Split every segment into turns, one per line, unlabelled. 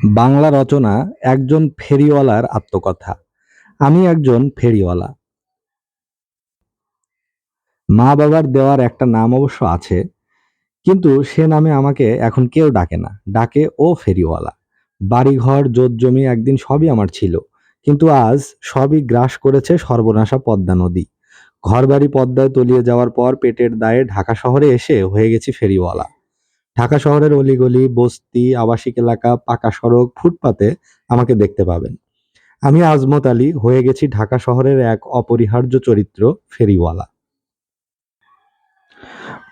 বাংলা রচনা একজন ফেরিওয়ালার আত্মকথা। আমি একজন ফেরিওয়ালা। মা-বাবার দেওয়ার একটা নাম অবশ্য আছে, কিন্তু সে নামে আমাকে এখন কেউ ডাকে না। ডাকে ও ফেরিওয়ালা। বাড়িঘর, জমি একদিন সবই আমার ছিল। কিন্তু আজ সবই গ্রাস করেছে সর্বনাশা পদ্মা নদী। ঘরবাড়ি পদ্মায় তলিয়ে যাওয়ার পর পেটের দায়ে ঢাকা শহরে এসে হয়ে গেছি ফেরিওয়ালা। ঢাকা শহরের অলিগলি, বস্তি, আবাসিক এলাকা, পাকা সড়ক, ফুটপাতে আমাকে দেখতে পাবেন। আমি আজমত আলী হয়ে গেছি ঢাকা শহরের এক অপরিহার্য চরিত্র, ফেরিওয়ালা।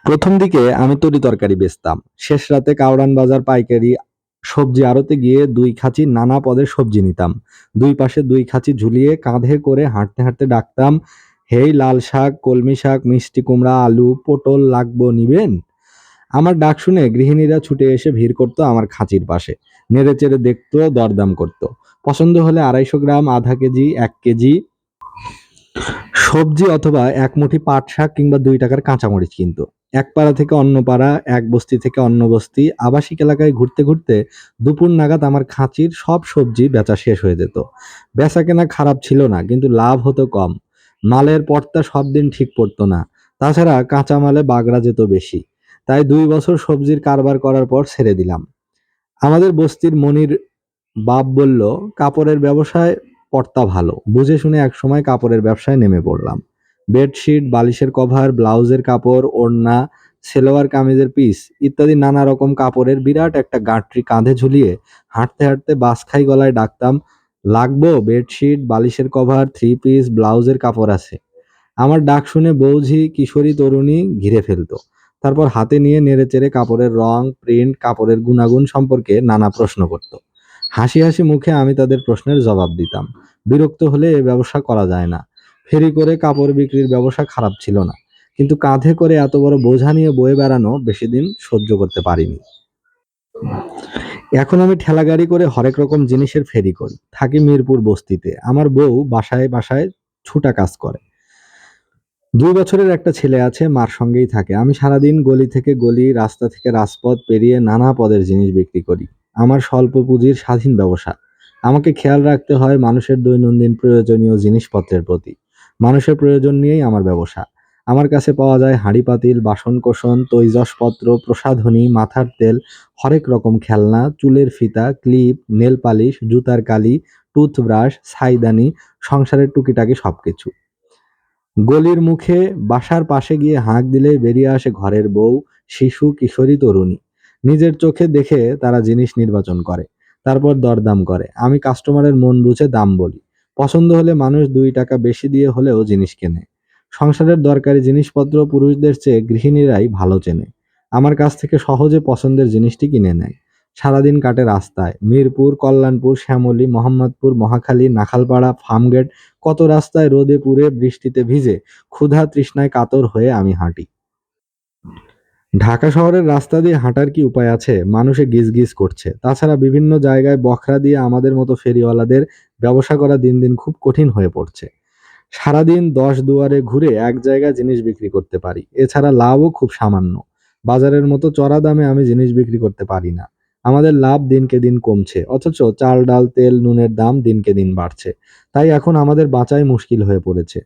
প্রথম দিকে আমি তরি-তরকারি বেচতাম। শেষ রাতে কাওরান বাজার পাইকারি সবজি আড়তে গিয়ে ২ খাঁচি নানা পদের সবজি নিতাম। দুই পাশে ২ খাঁচি ঝুলিয়ে কাঁধে করে হাঁটতে হাঁটতে ডাকতাম, হেই লাল শাক, কলমি শাক, মিষ্টি কুমড়া, আলু, পটল লাগবো নিবেন? আমার ডাক শুনে গৃহিণীরা ছুটে এসে ভিড় করতো আমার খাঁচির পাশে। নেড়েচেড়ে দেখতো, দরদাম করতো। পছন্দ হলে ২৫০ গ্রাম, আধা কেজি, ১ কেজি সবজি অথবা এক মুঠি পাট শাক কিংবা ২ টাকার কাঁচামরিচ কিনতো। এক পাড়া থেকে অন্য পাড়া, এক বস্তি থেকে অন্য বস্তি, আবাসিক এলাকায় ঘুরতে ঘুরতে দুপুর নাগাদ আমার খাঁচির সব সবজি বেচা শেষ হয়ে যেত। বেচা কেনা খারাপ ছিল না, কিন্তু লাভ হতো কম। মালের পড়তা সব দিন ঠিক পড়তো না। তাছাড়া কাঁচা মালে বাগড়া যেত বেশি। তাই ২ বছর সবজির কারবার করার পর ছেড়ে দিলাম। আমাদের বস্তির মনির বাপ বলল, কাপড়ের ব্যবসায় পড়তা ভালো। বুঝে শুনে একসময় কাপড়ের ব্যবসায় নেমে পড়লাম। বেডশিট, বালিশের কভার, ব্লাউজের কাপড়, ওড়না, সেলোয়ার কামিজের পিস ইত্যাদি নানা রকম কাপড়ের বিরাট একটা গাঁটরি কাঁধে ঝুলিয়ে হাঁটতে হাঁটতে বাসখাই গলায় ডাকতাম, লাগবো বেডশিট, বালিশের কভার, থ্রি পিস, ব্লাউজের কাপড় আছে। আমার ডাক শুনে বৌঝি, কিশোরী তরুণী ঘিরে ফেলতো। তারপর হাতে নিয়ে নেড়েচেড়ে কাপড়ের রং, প্রিন্ট, কাপড়ের গুণাগুণ সম্পর্কে নানা প্রশ্ন করত। হাসি হাসি মুখে আমি তাদের প্রশ্নের জবাব দিতাম। বিরক্ত হলে এ ব্যবসা করা যায় না। ফেরি করে কাপড় বিক্রির ব্যবসা খারাপ ছিল না, কিন্তু কাঁধে করে এত বড় বোঝা নিয়ে বয়ে বেড়ানো বেশি দিন সহ্য করতে পারিনি। এখন আমি ঠেলাগাড়ি করে হরেক রকম জিনিসের ফেরি করি। থাকি মিরপুর বস্তিতে। আমার বউ বাসায় বাসায় ছুটা কাজ করে। ২ বছরের একটা ছেলে আছে, মার সঙ্গেই থাকে। আমি সারাদিন গলি থেকে গলি, রাস্তা থেকে রাজপথ পেরিয়ে নানা পদের জিনিস বিক্রি করি। আমার স্বল্প পুঁজির স্বাধীন ব্যবসা। আমাকে খেয়াল রাখতে হয় মানুষের দৈনন্দিন প্রয়োজনীয় জিনিসপত্রের প্রতি। মানুষের প্রয়োজন নিয়েই আমার ব্যবসা। আমার কাছে পাওয়া যায় হাঁড়ি-পাতিল, বাসন-কোসন, তৈজসপত্র, প্রসাধনী, মাথার তেল, হরেক রকম খেলনা, চুলের ফিতা, ক্লিপ, নেল পালিশ, জুতার কালি, টুথব্রাশ, ছাইদানি, সংসারের টুকিটাকি সবকিছু। গলির মুখে বাসার পাশে গিয়ে হাঁক দিলেই বেরিয়ে আসে ঘরের বউ, শিশু, কিশোরী, তরুণী। নিজের চোখে দেখে তারা জিনিস নির্বাচন করে। তারপর দরদাম করে। আমি কাস্টমারের মন বুঝে দাম বলি। পছন্দ হলে মানুষ ২ টাকা বেশি দিয়ে হলেও জিনিস কেনে। সংসারের দরকারি জিনিসপত্র পুরুষদের চেয়ে গৃহিণীরাই ভালো চেনে। আমার কাছ থেকে সহজে পছন্দের জিনিসটি কিনে নেয়। সারাদিন কাটে রাস্তায়। মিরপুর, কল্যাণপুর, শ্যামলী, মোহাম্মদপুর, মহাখালী, নাখালপাড়া, ফার্মগেট, কত রাস্তায় রোদে পুড়ে বৃষ্টিতে ভিজে ক্ষুধা তৃষ্ণায় কাতর হয়ে আমি হাঁটি। ঢাকা শহরের রাস্তা দিয়ে হাঁটার কি উপায় আছে? মানুষে গিজগিজ করছে। তাছাড়া বিভিন্ন জায়গায় বখরা দিয়ে আমাদের মতো ফেরিওয়ালাদের ব্যবসা করা দিন দিন খুব কঠিন হয়ে পড়ছে। সারাদিন ১০ দুয়ারে ঘুরে এক জায়গায় জিনিস বিক্রি করতে পারি। এছাড়া লাভও খুব সামান্য। বাজারের মতো চড়া দামে আমি জিনিস বিক্রি করতে পারি না। আমাদের লাভ দিনকে দিন কমছে, অথচ চাল, ডাল, তেল, নুনের দাম দিনকে দিন বাড়ছে। তাই এখন আমাদের বাঁচাই মুশকিল হয়ে পড়েছে।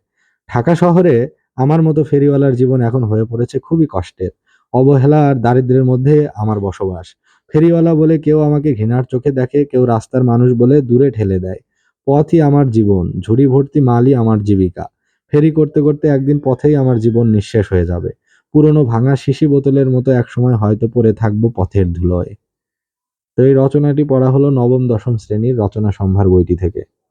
ঢাকা শহরে আমার মতো ফেরিওয়ালার জীবন এখন হয়ে পড়েছে খুবই কষ্টের। অবহেলা আর দারিদ্র্যের মধ্যে আমার বসবাস। ফেরিওয়ালা বলে কেউ আমাকে ঘৃণার চোখে দেখে, কেউ রাস্তার মানুষ বলে দূরে ঠেলে দেয়। পথই আমার জীবন, ঝুড়ি ভর্তি মালই আমার জীবিকা। ফেরি করতে করতে একদিন পথেই আমার জীবন নিঃশেষ হয়ে যাবে। পুরনো ভাঙা শিশি বোতলের মতো একসময় হয়তো পড়ে থাকবো পথের ধুলোয়। তো এই রচনাটি পড়া হলো নবম দশম শ্রেণীর রচনা সম্ভার বইটি থেকে।